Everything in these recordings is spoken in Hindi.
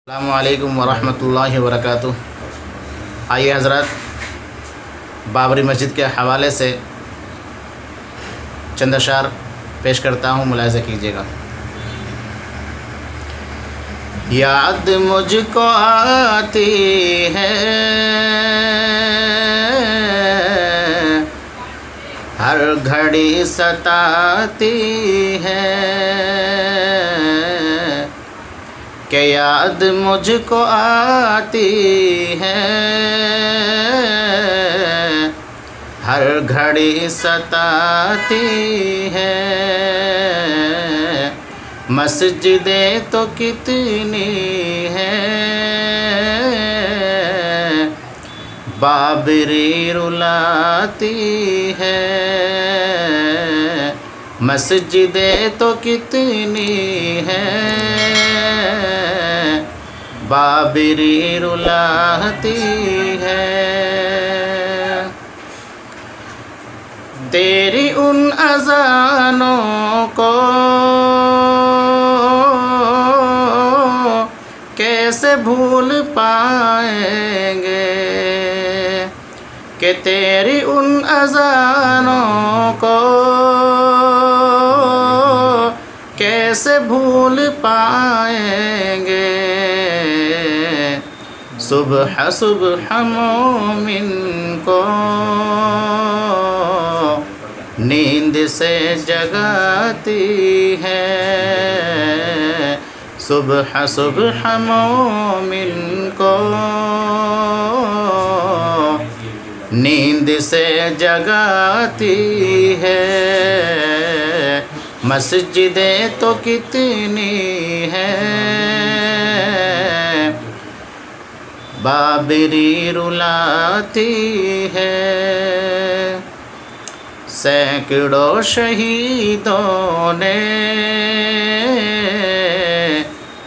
अस्सलामु अलैकुम वरहमतुल्लाहि वबरकातुहू। आइए हज़रत बाबरी मस्जिद के हवाले से चंद अशार पेश करता हूँ, मुलाहिज़ा कीजिएगा। याद मुझको आती है हर घड़ी सताती है कि याद मुझको आती है हर घड़ी सताती है। मस्जिदें तो कितनी हैं बाबरी रुलाती है। मस्जिदें तो कितनी हैं बाबरी रुलाती है। तेरी उन अज़ानों को कैसे भूल पाएंगे कि तेरी उन अज़ानों को कैसे भूल पाएंगे। सुबह सुबह मोमिन को नींद से जगाती है। सुबह सुबह मोमिन को नींद से जगाती है। मस्जिदें तो कितनी हैं बाबरी रुलाती है। सैकड़ों शहीदों ने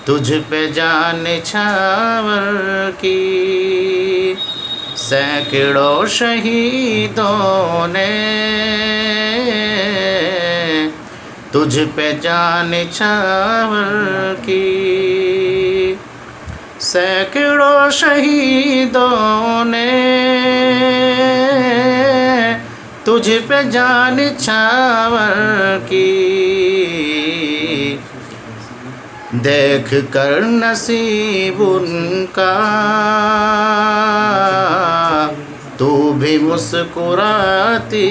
तुझ पे जान निछावर की। सैकड़ों शहीदों ने तुझ पे जान निछावर की। सैकड़ों शहीदों ने तुझ पे जान निछावर की। देख कर नसीब उनका तू भी मुस्कुराती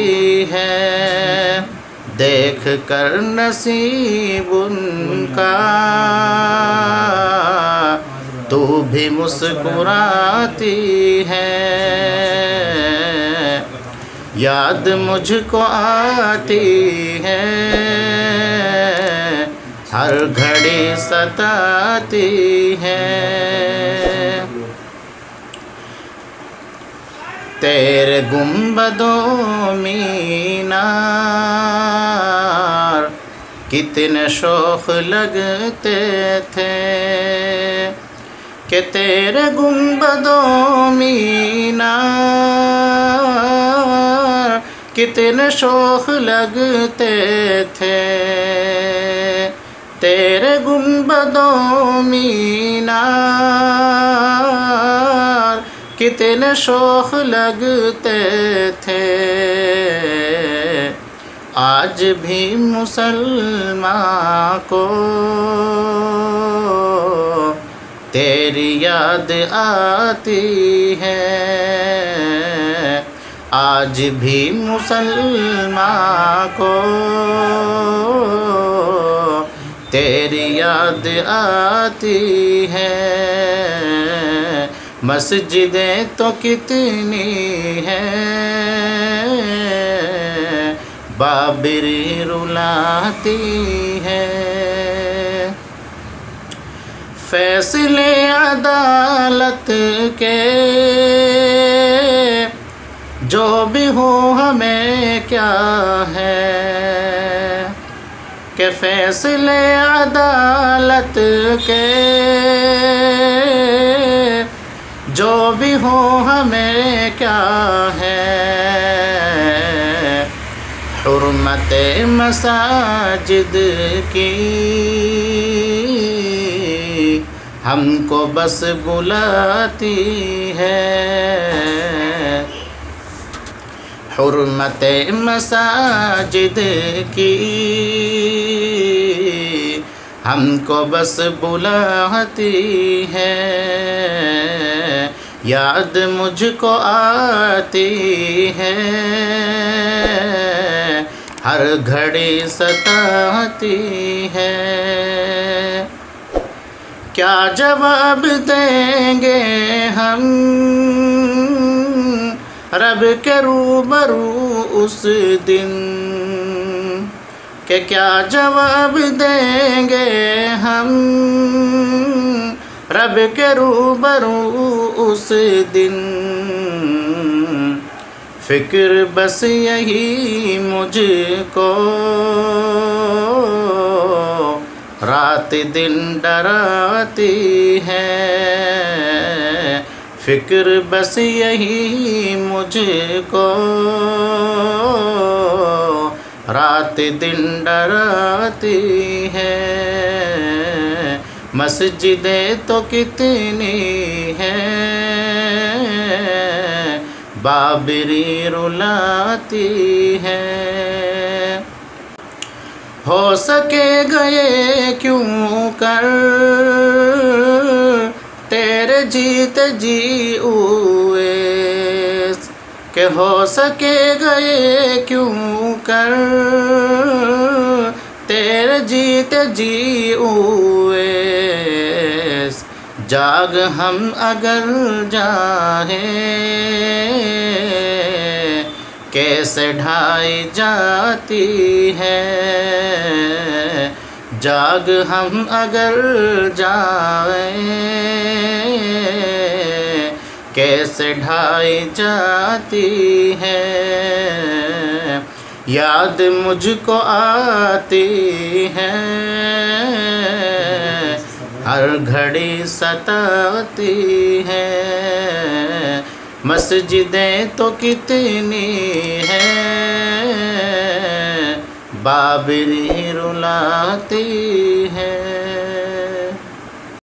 है। देख कर नसीब उनका तू भी मुस्कुराती है। याद मुझको आती है हर घड़ी सताती है। तेरे गुंबदों मीनार कितने शौख लगते थे कि तेरे गुंबदों मीनार कितने शौख लगते थे। तेरे गुंबदों मीनार कितने शौख लगते थे। आज भी मुसलमान को तेरी याद आती है। आज भी मुसलमान को तेरी याद आती है। मस्जिदें तो कितनी हैं बाबरी रुलाती है। फैसले अदालत के जो भी हो हमें क्या है कि फैसले अदालत के जो भी हो हमें क्या है। हुर्मत मसाजिद की हमको बस बुलाती है। हुर्मत मसाजिद की हमको बस बुलाती है। याद मुझको आती है, हर घड़ी सताती है। क्या जवाब देंगे हम रब के रूबरू उस दिन, कि क्या जवाब देंगे हम रब के रूबरू उस दिन। फिक्र बस यही मुझको रात दिन डराती है। फिक्र बस यही मुझको रात दिन डराती है। मस्जिदें तो कितनी हैं, बाबरी रुलाती है। हो सके गए क्यों कर तेरे जीत जी उवेस, के हो सके गए क्यों कर तेरे जीत जी उवेस। जाग हम अगर जाए कैसे ढाई जाती है। जाग हम अगर जाए कैसे ढाई जाती है। याद मुझको आती है, हर घड़ी सताती है। मस्जिदें तो कितनी हैं, बाबरी रुलाती है।